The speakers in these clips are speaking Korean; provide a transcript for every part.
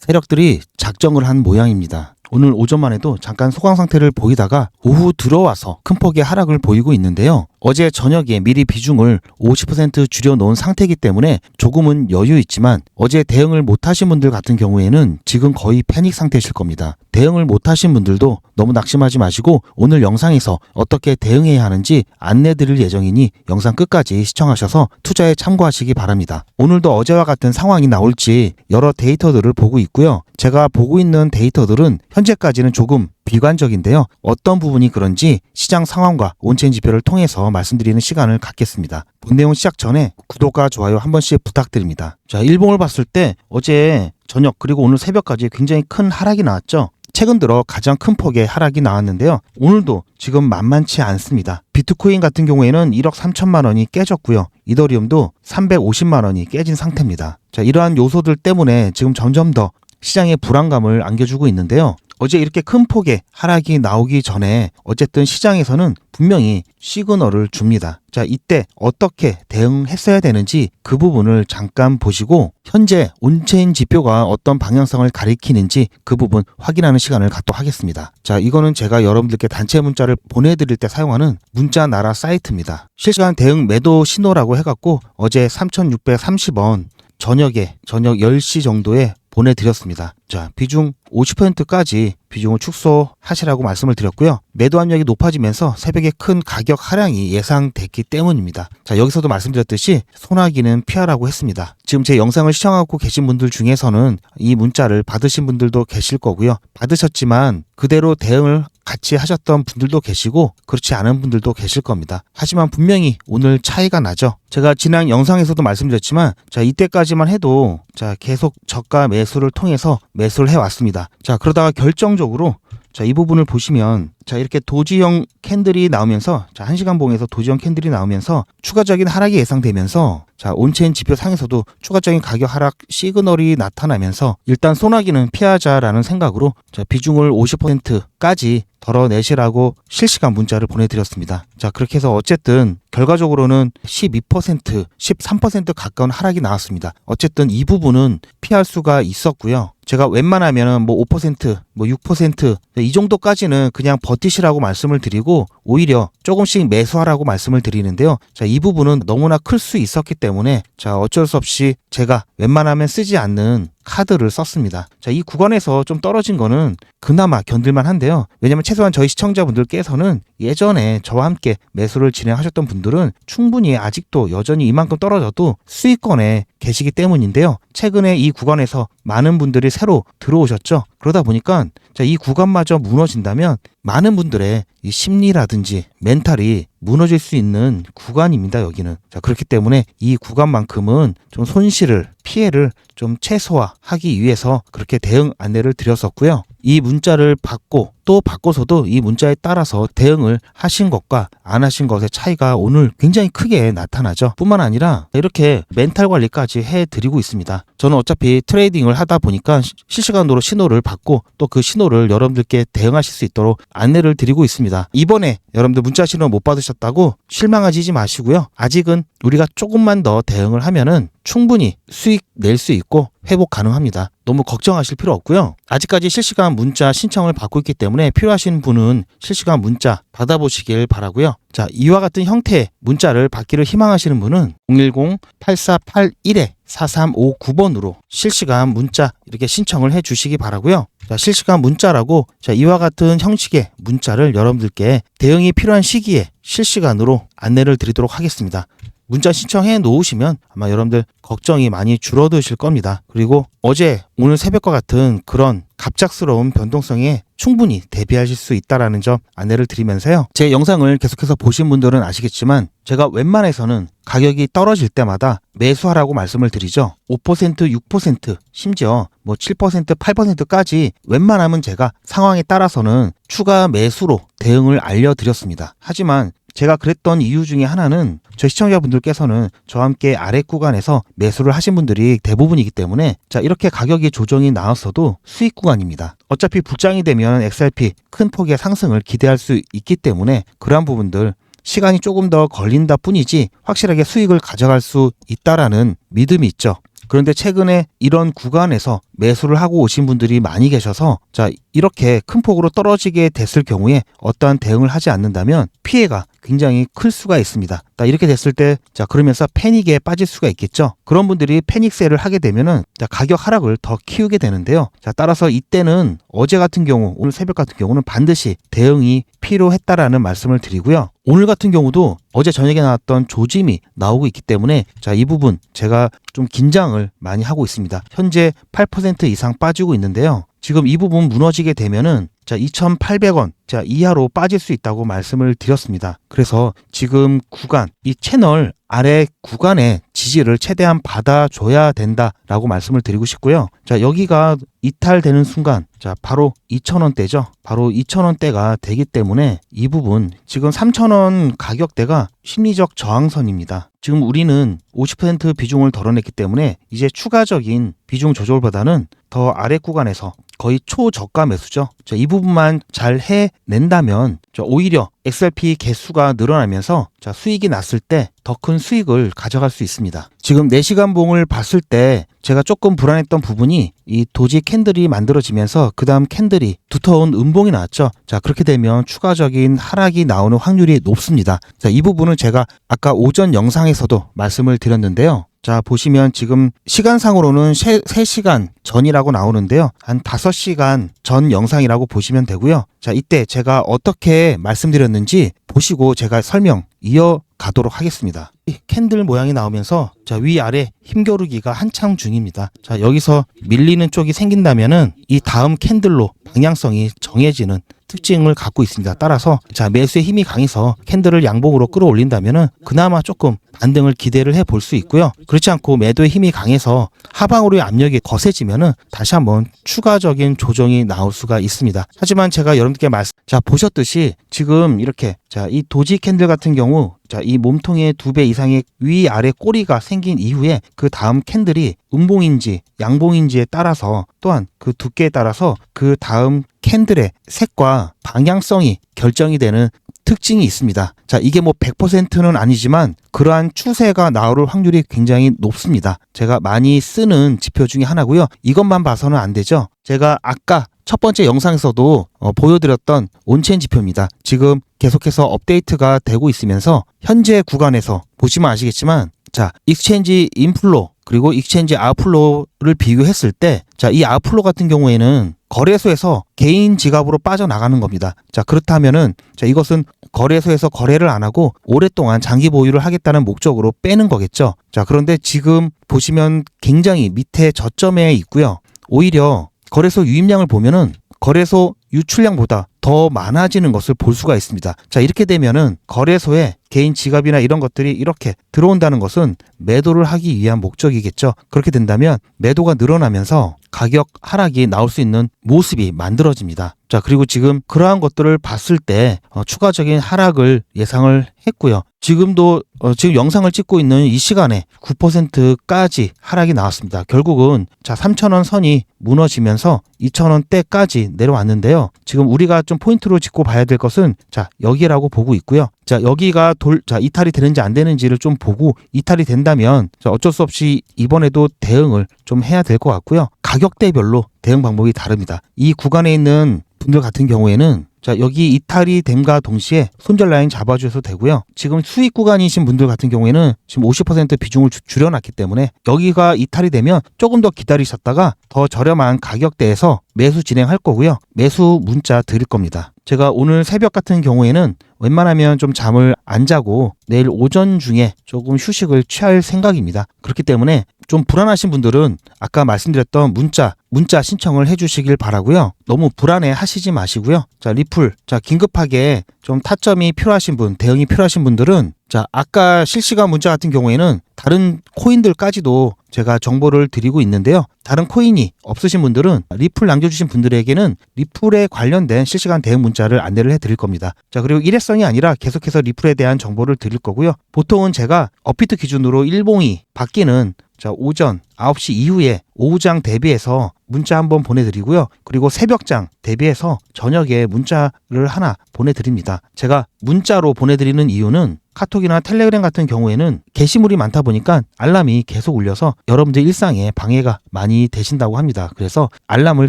세력들이 작정을 한 모양입니다. 오늘 오전만 해도 잠깐 소강 상태를 보이다가 오후 들어와서 큰 폭의 하락을 보이고 있는데요. 어제 저녁에 미리 비중을 50% 줄여놓은 상태이기 때문에 조금은 여유 있지만 어제 대응을 못하신 분들 같은 경우에는 지금 거의 패닉 상태이실 겁니다. 대응을 못하신 분들도 너무 낙심하지 마시고 오늘 영상에서 어떻게 대응해야 하는지 안내드릴 예정이니 영상 끝까지 시청하셔서 투자에 참고하시기 바랍니다. 오늘도 어제와 같은 상황이 나올지 여러 데이터들을 보고 있고요. 제가 보고 있는 데이터들은 현재까지는 조금 비관적인데요. 어떤 부분이 그런지 시장 상황과 온체인 지표를 통해서 말씀드리는 시간을 갖겠습니다. 본 내용 시작 전에 구독과 좋아요 한 번씩 부탁드립니다. 자, 일봉을 봤을 때 어제 저녁 그리고 오늘 새벽까지 굉장히 큰 하락이 나왔죠. 최근 들어 가장 큰 폭의 하락이 나왔는데요. 오늘도 지금 만만치 않습니다. 비트코인 같은 경우에는 1억 3천만 원이 깨졌고요. 이더리움도 350만 원이 깨진 상태입니다. 자, 이러한 요소들 때문에 지금 점점 더 시장에 불안감을 안겨주고 있는데요. 어제 이렇게 큰 폭의 하락이 나오기 전에 어쨌든 시장에서는 분명히 시그널을 줍니다. 자, 이때 어떻게 대응했어야 되는지 그 부분을 잠깐 보시고 현재 온체인 지표가 어떤 방향성을 가리키는지 그 부분 확인하는 시간을 갖도록 하겠습니다. 자, 이거는 제가 여러분들께 단체 문자를 보내드릴 때 사용하는 문자 나라 사이트입니다. 실시간 대응 매도 신호라고 해갖고 어제 3,630원 저녁 10시 정도에 보내드렸습니다. 자, 비중 50%까지 비중을 축소하시라고 말씀을 드렸고요. 매도 압력이 높아지면서 새벽에 큰 가격 하락이 예상됐기 때문입니다. 자, 여기서도 말씀드렸듯이 소나기는 피하라고 했습니다. 지금 제 영상을 시청하고 계신 분들 중에서는 이 문자를 받으신 분들도 계실 거고요. 받으셨지만 그대로 대응을 같이 하셨던 분들도 계시고 그렇지 않은 분들도 계실 겁니다. 하지만 분명히 오늘 차이가 나죠. 제가 지난 영상에서도 말씀드렸지만 자, 이때까지만 해도 자, 계속 저가 매수를 통해서 매수를 해왔습니다. 자, 그러다가 결정적으로 자, 이 부분을 보시면 자, 이렇게 도지형 캔들이 나오면서 자, 1시간 봉에서 도지형 캔들이 나오면서 추가적인 하락이 예상되면서 자, 온체인 지표 상에서도 추가적인 가격 하락 시그널이 나타나면서 일단 소나기는 피하자라는 생각으로 자, 비중을 50%까지 덜어내시라고 실시간 문자를 보내드렸습니다. 자, 그렇게 해서 어쨌든 결과적으로는 12%, 13% 가까운 하락이 나왔습니다. 어쨌든 이 부분은 피할 수가 있었고요. 제가 웬만하면 뭐 5%, 뭐 6% 이 정도까지는 그냥 버티시라고 말씀을 드리고 오히려 조금씩 매수하라고 말씀을 드리는데요. 자, 이 부분은 너무나 클 수 있었기 때문에 자, 어쩔 수 없이 제가 웬만하면 쓰지 않는 카드를 썼습니다. 자, 이 구간에서 좀 떨어진 거는 그나마 견딜만 한데요. 왜냐면 최소한 저희 시청자분들께서는 예전에 저와 함께 매수를 진행하셨던 분들은 충분히 아직도 여전히 이만큼 떨어져도 수익권에 계시기 때문인데요. 최근에 이 구간에서 많은 분들이 새로 들어오셨죠. 그러다 보니까 자, 이 구간마저 무너진다면 많은 분들의 이 심리라든지 멘탈이 무너질 수 있는 구간입니다. 여기는. 자, 그렇기 때문에 이 구간만큼은 좀 손실을 피해를 좀 최소화하기 위해서 그렇게 대응 안내를 드렸었고요. 이 문자를 받고 또 바꿔서도 이 문자에 따라서 대응을 하신 것과 안 하신 것의 차이가 오늘 굉장히 크게 나타나죠. 뿐만 아니라 이렇게 멘탈 관리까지 해드리고 있습니다. 저는 어차피 트레이딩을 하다 보니까 실시간으로 신호를 받고 또 그 신호를 여러분들께 대응하실 수 있도록 안내를 드리고 있습니다. 이번에 여러분들 문자 신호 못 받으셨다고 실망하지 마시고요. 아직은 우리가 조금만 더 대응을 하면은 충분히 수익 낼 수 있고 회복 가능합니다. 너무 걱정하실 필요 없고요. 아직까지 실시간 문자 신청을 받고 있기 때문에 필요하신 분은 실시간 문자 받아보시길 바라고요. 자, 이와 같은 형태의 문자를 받기를 희망하시는 분은 010-8481-4359번으로 실시간 문자 이렇게 신청을 해주시기 바라고요. 자, 실시간 문자라고 자, 이와 같은 형식의 문자를 여러분들께 대응이 필요한 시기에 실시간으로 안내를 드리도록 하겠습니다. 문자 신청해 놓으시면 아마 여러분들 걱정이 많이 줄어드실 겁니다. 그리고 어제 오늘 새벽과 같은 그런 갑작스러운 변동성에 충분히 대비하실 수 있다는 점 안내를 드리면서요. 제 영상을 계속해서 보신 분들은 아시겠지만 제가 웬만해서는 가격이 떨어질 때마다 매수하라고 말씀을 드리죠. 5%, 6%, 심지어 뭐 7%, 8%까지 웬만하면 제가 상황에 따라서는 추가 매수로 대응을 알려드렸습니다. 하지만 제가 그랬던 이유 중에 하나는 저희 시청자분들께서는 저와 함께 아래 구간에서 매수를 하신 분들이 대부분이기 때문에 자, 이렇게 가격이 조정이 나왔어도 수익 구간입니다. 어차피 불장이 되면 XRP 큰 폭의 상승을 기대할 수 있기 때문에 그러한 부분들 시간이 조금 더 걸린다 뿐이지 확실하게 수익을 가져갈 수 있다라는 믿음이 있죠. 그런데 최근에 이런 구간에서 매수를 하고 오신 분들이 많이 계셔서 자, 이렇게 큰 폭으로 떨어지게 됐을 경우에 어떠한 대응을 하지 않는다면 피해가 굉장히 클 수가 있습니다. 이렇게 됐을 때 자, 그러면서 패닉에 빠질 수가 있겠죠. 그런 분들이 패닉셀을 하게 되면은 자, 가격 하락을 더 키우게 되는데요. 자, 따라서 이때는 어제 같은 경우, 오늘 새벽 같은 경우는 반드시 대응이 필요했다라는 말씀을 드리고요. 오늘 같은 경우도 어제 저녁에 나왔던 조짐이 나오고 있기 때문에 자, 이 부분 제가 좀 긴장을 많이 하고 있습니다. 현재 8% 이상 빠지고 있는데요. 지금 이 부분 무너지게 되면은 자, 2,800원 자, 이하로 빠질 수 있다고 말씀을 드렸습니다. 그래서 지금 구간, 이 채널 아래 구간의 지지를 최대한 받아줘야 된다라고 말씀을 드리고 싶고요. 자, 여기가 이탈되는 순간 자, 바로 2,000원대죠. 바로 2,000원대가 되기 때문에 이 부분 지금 3,000원 가격대가 심리적 저항선입니다. 지금 우리는 50% 비중을 덜어냈기 때문에 이제 추가적인 비중 조절보다는 더 아래 구간에서 거의 초저가 매수죠. 자, 이 부분만 잘 해낸다면 오히려 XRP 개수가 늘어나면서 자, 수익이 났을 때 더 큰 수익을 가져갈 수 있습니다. 지금 4시간 봉을 봤을 때 제가 조금 불안했던 부분이 이 도지 캔들이 만들어지면서 그 다음 캔들이 두터운 음봉이 나왔죠. 자, 그렇게 되면 추가적인 하락이 나오는 확률이 높습니다. 자, 이 부분은 제가 아까 오전 영상에서도 말씀을 드렸는데요. 자, 보시면 지금 시간상으로는 3시간 전이라고 나오는데요. 한 5시간 전 영상이라고 보시면 되고요. 자, 이때 제가 어떻게 말씀드렸는지 보시고 제가 설명 이어가도록 하겠습니다. 이 캔들 모양이 나오면서 자, 위아래 힘겨루기가 한창 중입니다. 자, 여기서 밀리는 쪽이 생긴다면은 이 다음 캔들로 방향성이 정해지는 특징을 갖고 있습니다. 따라서 자, 매수의 힘이 강해서 캔들을 양봉으로 끌어올린다면은 그나마 조금 반등을 기대를 해 볼 수 있고요. 그렇지 않고 매도의 힘이 강해서 하방으로의 압력이 거세지면은 다시 한번 추가적인 조정이 나올 수가 있습니다. 하지만 제가 여러분들께 자, 보셨듯이 지금 이렇게 자, 이 도지 캔들 같은 경우 자, 이 몸통의 2배 이상의 위아래 꼬리가 생긴 이후에 그 다음 캔들이 음봉인지 양봉인지에 따라서 또한 그 두께에 따라서 그 다음 캔들의 색과 방향성이 결정이 되는 특징이 있습니다. 자, 이게 뭐 100%는 아니지만 그러한 추세가 나올 확률이 굉장히 높습니다. 제가 많이 쓰는 지표 중에 하나고요. 이것만 봐서는 안 되죠. 제가 아까 첫 번째 영상에서도 보여드렸던 온체인 지표입니다. 지금 계속해서 업데이트가 되고 있으면서 현재 구간에서 보시면 아시겠지만 자, 익스체인지 인플로 그리고 익스체인지 아웃플로를 비교했을 때 자, 이 아웃플로 같은 경우에는 거래소에서 개인 지갑으로 빠져나가는 겁니다. 자, 그렇다면은 자, 이것은 거래소에서 거래를 안 하고 오랫동안 장기 보유를 하겠다는 목적으로 빼는 거겠죠. 자, 그런데 지금 보시면 굉장히 밑에 저점에 있고요. 오히려 거래소 유입량을 보면은 거래소 유출량보다 더 많아지는 것을 볼 수가 있습니다. 자, 이렇게 되면은 거래소에 개인 지갑이나 이런 것들이 이렇게 들어온다는 것은 매도를 하기 위한 목적이겠죠. 그렇게 된다면 매도가 늘어나면서 가격 하락이 나올 수 있는 모습이 만들어집니다. 자, 그리고 지금 그러한 것들을 봤을 때 추가적인 하락을 예상을 했고요. 지금도 지금 영상을 찍고 있는 이 시간에 9%까지 하락이 나왔습니다. 결국은 자, 3,000원 선이 무너지면서 2,000원대까지 내려왔는데요. 지금 우리가 좀 포인트로 짚고 봐야 될 것은 자, 여기라고 보고 있고요. 자, 여기가 자, 이탈이 되는지 안 되는지를 좀 보고 이탈이 된다면 자, 어쩔 수 없이 이번에도 대응을 좀 해야 될 것 같고요. 가격대별로 대응 방법이 다릅니다. 이 구간에 있는 분들 같은 경우에는 자, 여기 이탈이 됨과 동시에 손절 라인 잡아주셔도 되고요. 지금 수익 구간이신 분들 같은 경우에는 지금 50% 비중을 줄여놨기 때문에 여기가 이탈이 되면 조금 더 기다리셨다가 더 저렴한 가격대에서 매수 진행할 거고요. 매수 문자 드릴 겁니다. 제가 오늘 새벽 같은 경우에는 웬만하면 좀 잠을 안 자고 내일 오전 중에 조금 휴식을 취할 생각입니다. 그렇기 때문에 좀 불안하신 분들은 아까 말씀드렸던 문자 신청을 해주시길 바라고요. 너무 불안해 하시지 마시고요. 자, 리플 자, 긴급하게 좀 타점이 필요하신 분, 대응이 필요하신 분들은 자, 아까 실시간 문자 같은 경우에는 다른 코인들까지도 제가 정보를 드리고 있는데요. 다른 코인이 없으신 분들은 리플 남겨주신 분들에게는 리플에 관련된 실시간 대응 문자를 안내를 해드릴 겁니다. 자, 그리고 일회성이 아니라 계속해서 리플에 대한 정보를 드릴 거고요. 보통은 제가 업비트 기준으로 일봉이 바뀌는 자, 오전 9시 이후에 오후장 대비해서 문자 한번 보내드리고요. 그리고 새벽장 대비해서 저녁에 문자를 하나 보내드립니다. 제가 문자로 보내드리는 이유는 카톡이나 텔레그램 같은 경우에는 게시물이 많다 보니까 알람이 계속 울려서 여러분들 일상에 방해가 많이 되신다고 합니다. 그래서 알람을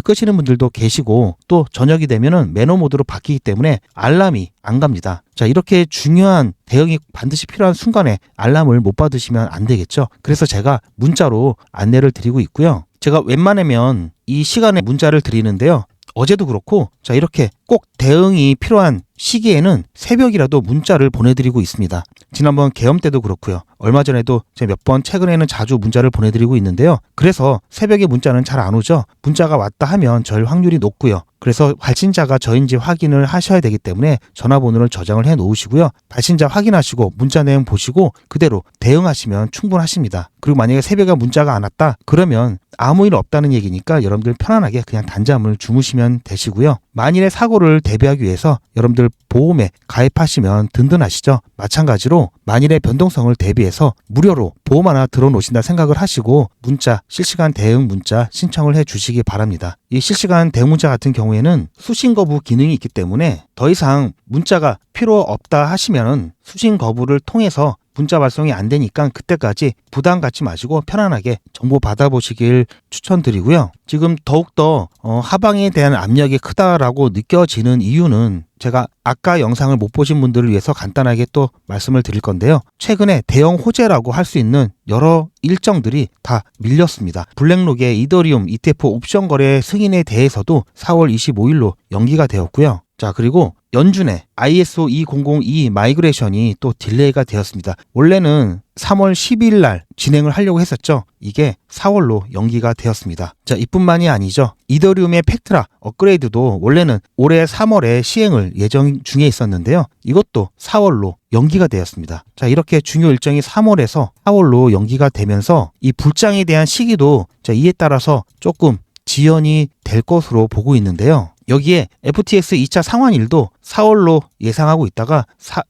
끄시는 분들도 계시고 또 저녁이 되면은 매너 모드로 바뀌기 때문에 알람이 안 갑니다. 자, 이렇게 중요한 대응이 반드시 필요한 순간에 알람을 못 받으시면 안 되겠죠. 그래서 제가 문자로 안내를 드리고 있고요. 제가 웬만하면 이 시간에 문자를 드리는데요. 어제도 그렇고 자 이렇게 꼭 대응이 필요한 시기에는 새벽이라도 문자를 보내드리고 있습니다. 지난번 계엄 때도 그렇고요. 얼마 전에도 제가 몇 번 최근에는 자주 문자를 보내드리고 있는데요. 그래서 새벽에 문자는 잘 안 오죠. 문자가 왔다 하면 절 확률이 높고요. 그래서 발신자가 저인지 확인을 하셔야 되기 때문에 전화번호를 저장을 해 놓으시고요. 발신자 확인하시고 문자 내용 보시고 그대로 대응하시면 충분하십니다. 그리고 만약에 새벽에 문자가 안 왔다 그러면 아무 일 없다는 얘기니까 여러분들 편안하게 그냥 단잠을 주무시면 되시고요. 만일의 사고를 대비하기 위해서 여러분들 보험에 가입하시면 든든하시죠. 마찬가지로 만일의 변동성을 대비해서 무료로 보험 하나 들어놓으신다 생각을 하시고 문자, 실시간 대응 문자 신청을 해 주시기 바랍니다. 이 실시간 대응 문자 같은 경우에는 수신 거부 기능이 있기 때문에 더 이상 문자가 필요 없다 하시면 수신 거부를 통해서 문자 발송이 안 되니까 그때까지 부담 갖지 마시고 편안하게 정보 받아보시길 추천드리고요. 지금 더욱더 하방에 대한 압력이 크다라고 느껴지는 이유는 제가 아까 영상을 못 보신 분들을 위해서 간단하게 또 말씀을 드릴 건데요. 최근에 대형 호재라고 할 수 있는 여러 일정들이 다 밀렸습니다. 블랙록의 이더리움 ETF 옵션 거래 승인에 대해서도 4월 25일로 연기가 되었고요. 자, 그리고 연준의 ISO 2002 마이그레이션이 또 딜레이가 되었습니다. 원래는 3월 12일 날 진행을 하려고 했었죠. 이게 4월로 연기가 되었습니다. 자, 이뿐만이 아니죠. 이더리움의 팩트라 업그레이드도 원래는 올해 3월에 시행을 예정 중에 있었는데요. 이것도 4월로 연기가 되었습니다. 자, 이렇게 중요 일정이 3월에서 4월로 연기가 되면서 이 불장에 대한 시기도 이에 따라서 조금 지연이 될 것으로 보고 있는데요. 여기에 FTX 2차 상환일도 4월로 예상하고 있다가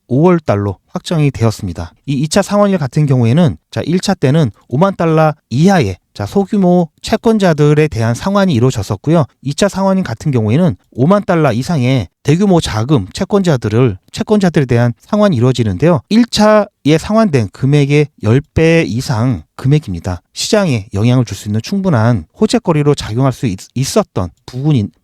5월 달로 확정이 되었습니다. 이 2차 상환일 같은 경우에는 자 1차 때는 5만 달러 이하의 자 소규모 채권자들에 대한 상환이 이루어졌었고요. 2차 상환일 같은 경우에는 5만 달러 이상의 대규모 자금 채권자들에 대한 상환이 이루어지는데요. 1차에 상환된 금액의 10배 이상 금액입니다. 시장에 영향을 줄 수 있는 충분한 호재거리로 작용할 수 있었던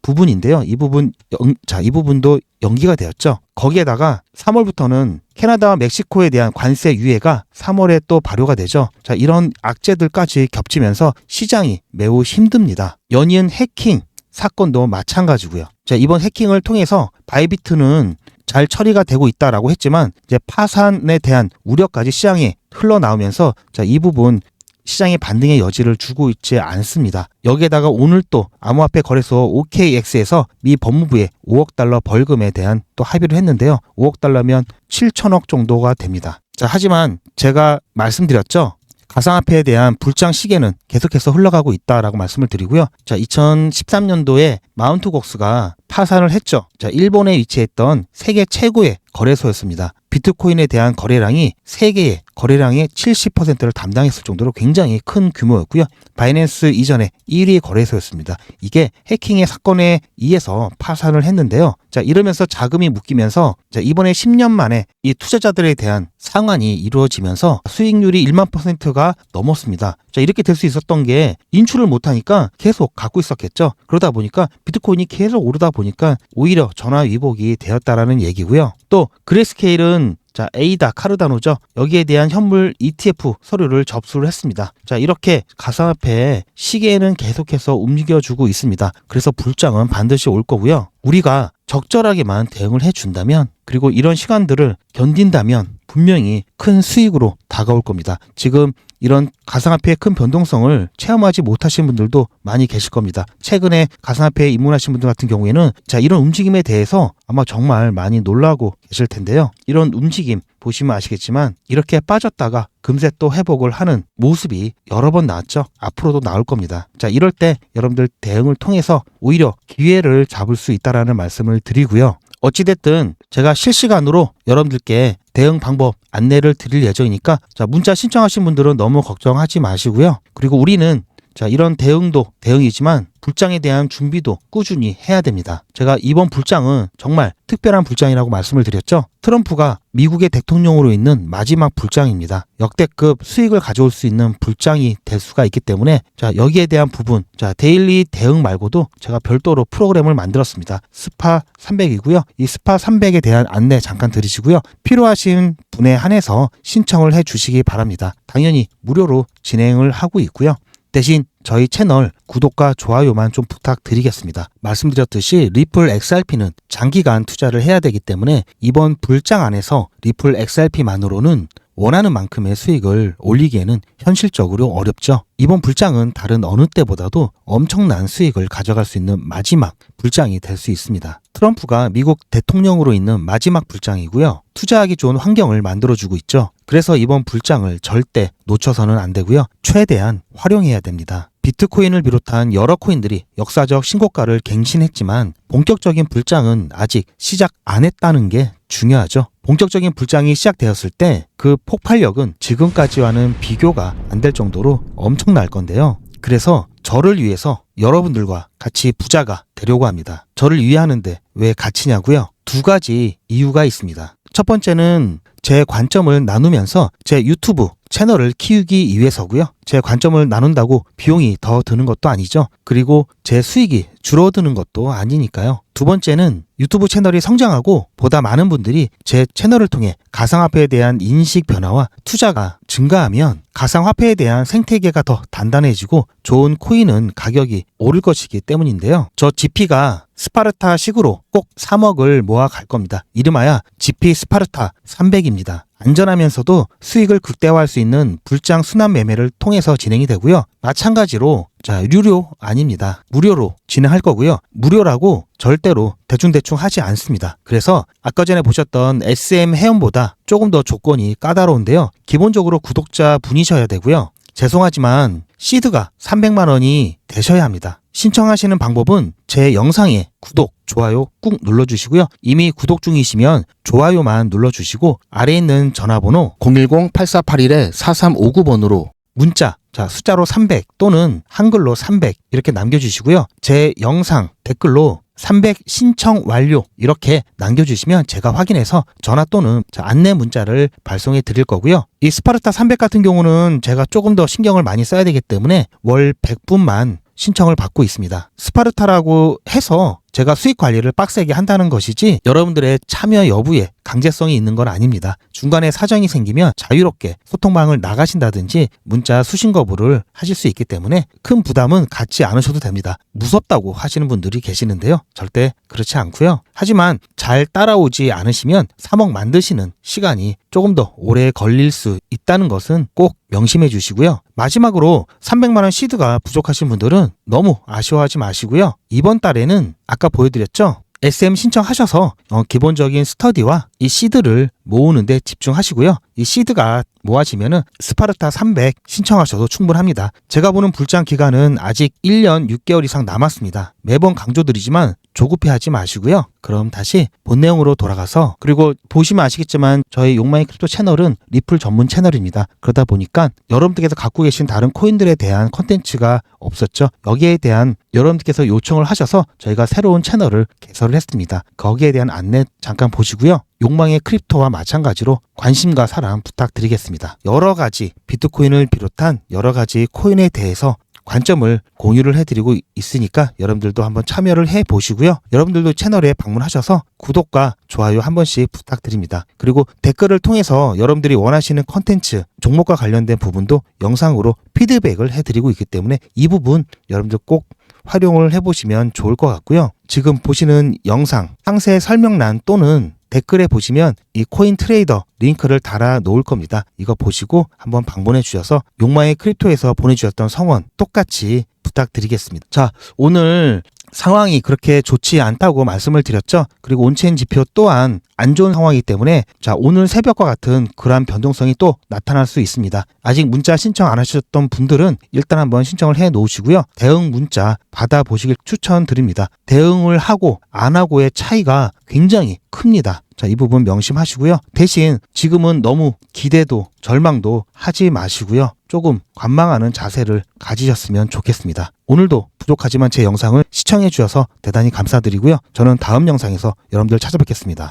부분인데요. 이 부분도 연기가 되었죠. 거기에다가 3월부터는 캐나다와 멕시코에 대한 관세 유예가 3월에 또 발효가 되죠. 자, 이런 악재들까지 겹치면서 시장이 매우 힘듭니다. 연이은 해킹 사건도 마찬가지고요. 자, 이번 해킹을 통해서 바이비트는 잘 처리가 되고 있다라고 했지만 이제 파산에 대한 우려까지 시장에 흘러나오면서 자, 이 부분 시장의 반등의 여지를 주고 있지 않습니다. 여기에다가 오늘 또 암호화폐 거래소 OKX에서 미 법무부에 5억 달러 벌금에 대한 또 합의를 했는데요. 5억 달러면 7천억 정도가 됩니다. 자, 하지만 제가 말씀드렸죠. 가상화폐에 대한 불장 시계는 계속해서 흘러가고 있다라고 말씀을 드리고요. 자, 2013년도에 마운트곡스가 파산을 했죠. 자, 일본에 위치했던 세계 최고의 거래소였습니다. 비트코인에 대한 거래량이 세계의 거래량의 70%를 담당했을 정도로 굉장히 큰 규모였고요. 바이낸스 이전에 1위 거래소였습니다. 이게 해킹의 사건에 의해서 파산을 했는데요. 자, 이러면서 자금이 묶이면서 자, 이번에 10년 만에 이 투자자들에 대한 상환이 이루어지면서 수익률이 1만 %가 넘었습니다. 자, 이렇게 될 수 있었던 게 인출을 못하니까 계속 갖고 있었겠죠. 그러다 보니까 비트코인이 계속 오르다 보니까 오히려 전화위복이 되었다라는 얘기고요. 또 그레스케일은 자, 에이다, 카르다노죠. 여기에 대한 현물 ETF 서류를 접수를 했습니다. 자, 이렇게 가상화폐 시계는 계속해서 움직여주고 있습니다. 그래서 불장은 반드시 올 거고요. 우리가 적절하게만 대응을 해준다면 그리고 이런 시간들을 견딘다면 분명히 큰 수익으로 다가올 겁니다. 지금 이런 가상화폐의 큰 변동성을 체험하지 못하신 분들도 많이 계실 겁니다. 최근에 가상화폐에 입문하신 분들 같은 경우에는 자, 이런 움직임에 대해서 아마 정말 많이 놀라고 계실 텐데요. 이런 움직임 보시면 아시겠지만 이렇게 빠졌다가 금세 또 회복을 하는 모습이 여러 번 나왔죠. 앞으로도 나올 겁니다. 자, 이럴 때 여러분들 대응을 통해서 오히려 기회를 잡을 수 있다라는 말씀을 드리고요. 어찌됐든 제가 실시간으로 여러분들께 대응 방법 안내를 드릴 예정이니까 자, 문자 신청하신 분들은 너무 걱정하지 마시고요. 그리고 우리는 자, 이런 대응도 대응이지만 불장에 대한 준비도 꾸준히 해야 됩니다. 제가 이번 불장은 정말 특별한 불장이라고 말씀을 드렸죠. 트럼프가 미국의 대통령으로 있는 마지막 불장입니다. 역대급 수익을 가져올 수 있는 불장이 될 수가 있기 때문에 자, 여기에 대한 부분, 자, 데일리 대응 말고도 제가 별도로 프로그램을 만들었습니다. 스파 300이고요. 이 스파 300에 대한 안내 잠깐 드리시고요. 필요하신 분에 한해서 신청을 해 주시기 바랍니다. 당연히 무료로 진행을 하고 있고요. 대신 저희 채널 구독과 좋아요만 좀 부탁드리겠습니다. 말씀드렸듯이 리플 XRP는 장기간 투자를 해야 되기 때문에 이번 불장 안에서 리플 XRP만으로는 원하는 만큼의 수익을 올리기에는 현실적으로 어렵죠. 이번 불장은 다른 어느 때보다도 엄청난 수익을 가져갈 수 있는 마지막 불장이 될 수 있습니다. 트럼프가 미국 대통령으로 있는 마지막 불장이고요. 투자하기 좋은 환경을 만들어주고 있죠. 그래서 이번 불장을 절대 놓쳐서는 안 되고요. 최대한 활용해야 됩니다. 비트코인을 비롯한 여러 코인들이 역사적 신고가를 갱신했지만 본격적인 불장은 아직 시작 안 했다는 게 중요하죠. 본격적인 불장이 시작되었을 때 그 폭발력은 지금까지와는 비교가 안 될 정도로 엄청날 건데요. 그래서 저를 위해서 여러분들과 같이 부자가 되려고 합니다. 저를 위하는데 왜 같이냐고요? 두 가지 이유가 있습니다. 첫 번째는 제 관점을 나누면서 제 유튜브 채널을 키우기 위해서고요. 제 관점을 나눈다고 비용이 더 드는 것도 아니죠. 그리고 제 수익이 줄어드는 것도 아니니까요. 두 번째는 유튜브 채널이 성장하고 보다 많은 분들이 제 채널을 통해 가상화폐에 대한 인식 변화와 투자가 증가하면 가상화폐에 대한 생태계가 더 단단해지고 좋은 코인은 가격이 오를 것이기 때문인데요. 저 GP가 스파르타식으로 꼭 3억을 모아 갈 겁니다. 이름하여 GP 스파르타 300입니다. 안전하면서도 수익을 극대화할 수 있는 불장 순환 매매를 통해서 진행이 되고요. 마찬가지로 자, 유료 아닙니다. 무료로 진행할 거고요. 무료라고 절대로 대충대충 하지 않습니다. 그래서 아까 전에 보셨던 SM 회원보다 조금 더 조건이 까다로운데요. 기본적으로 구독자 분이셔야 되고요. 죄송하지만 시드가 300만 원이 되셔야 합니다. 신청하시는 방법은 제 영상에 구독, 좋아요 꾹 눌러주시고요. 이미 구독 중이시면 좋아요만 눌러주시고 아래에 있는 전화번호 010-8481-4359번으로 문자, 자, 숫자로 300 또는 한글로 300 이렇게 남겨주시고요. 제 영상 댓글로 300 신청 완료 이렇게 남겨주시면 제가 확인해서 전화 또는 안내 문자를 발송해 드릴 거고요. 이 스파르타 300 같은 경우는 제가 조금 더 신경을 많이 써야 되기 때문에 월 100분만 신청을 받고 있습니다. 스파르타라고 해서 제가 수익 관리를 빡세게 한다는 것이지 여러분들의 참여 여부에 강제성이 있는 건 아닙니다. 중간에 사정이 생기면 자유롭게 소통방을 나가신다든지 문자 수신 거부를 하실 수 있기 때문에 큰 부담은 갖지 않으셔도 됩니다. 무섭다고 하시는 분들이 계시는데요. 절대 그렇지 않고요. 하지만 잘 따라오지 않으시면 3억 만드시는 시간이 조금 더 오래 걸릴 수 있다는 것은 꼭 명심해 주시고요. 마지막으로 300만 원 시드가 부족하신 분들은 너무 아쉬워하지 마시고요. 이번 달에는 아까 보여드렸죠? SM 신청하셔서 기본적인 스터디와 이 시드를 모으는데 집중하시고요. 이 시드가 모아지면은 스파르타 300 신청하셔도 충분합니다. 제가 보는 불장 기간은 아직 1년 6개월 이상 남았습니다. 매번 강조드리지만 조급해하지 마시고요. 그럼 다시 본 내용으로 돌아가서 그리고 보시면 아시겠지만 저희 욕망의 크립토 채널은 리플 전문 채널입니다. 그러다 보니까 여러분들께서 갖고 계신 다른 코인들에 대한 컨텐츠가 없었죠. 여기에 대한 여러분들께서 요청을 하셔서 저희가 새로운 채널을 개설을 했습니다. 거기에 대한 안내 잠깐 보시고요. 욕망의 크립토와 마찬가지로 관심과 사랑 부탁드리겠습니다. 여러 가지 비트코인을 비롯한 여러 가지 코인에 대해서 관점을 공유를 해드리고 있으니까 여러분들도 한번 참여를 해보시고요. 여러분들도 채널에 방문하셔서 구독과 좋아요 한 번씩 부탁드립니다. 그리고 댓글을 통해서 여러분들이 원하시는 컨텐츠, 종목과 관련된 부분도 영상으로 피드백을 해드리고 있기 때문에 이 부분 여러분들 꼭 활용을 해보시면 좋을 것 같고요. 지금 보시는 영상 상세 설명란 또는 댓글에 보시면 이 코인 트레이더 링크를 달아 놓을 겁니다. 이거 보시고 한번 방문해 주셔서 욕망의 크립토에서 보내주셨던 성원 똑같이 부탁드리겠습니다. 자, 오늘 상황이 그렇게 좋지 않다고 말씀을 드렸죠. 그리고 온체인 지표 또한 안 좋은 상황이기 때문에 자, 오늘 새벽과 같은 그러한 변동성이 또 나타날 수 있습니다. 아직 문자 신청 안 하셨던 분들은 일단 한번 신청을 해 놓으시고요. 대응 문자 받아보시길 추천드립니다. 대응을 하고 안 하고의 차이가 굉장히 큽니다. 자, 이 부분 명심하시고요. 대신 지금은 너무 기대도 절망도 하지 마시고요. 조금 관망하는 자세를 가지셨으면 좋겠습니다. 오늘도 부족하지만 제 영상을 시청해 주셔서 대단히 감사드리고요. 저는 다음 영상에서 여러분들 찾아뵙겠습니다.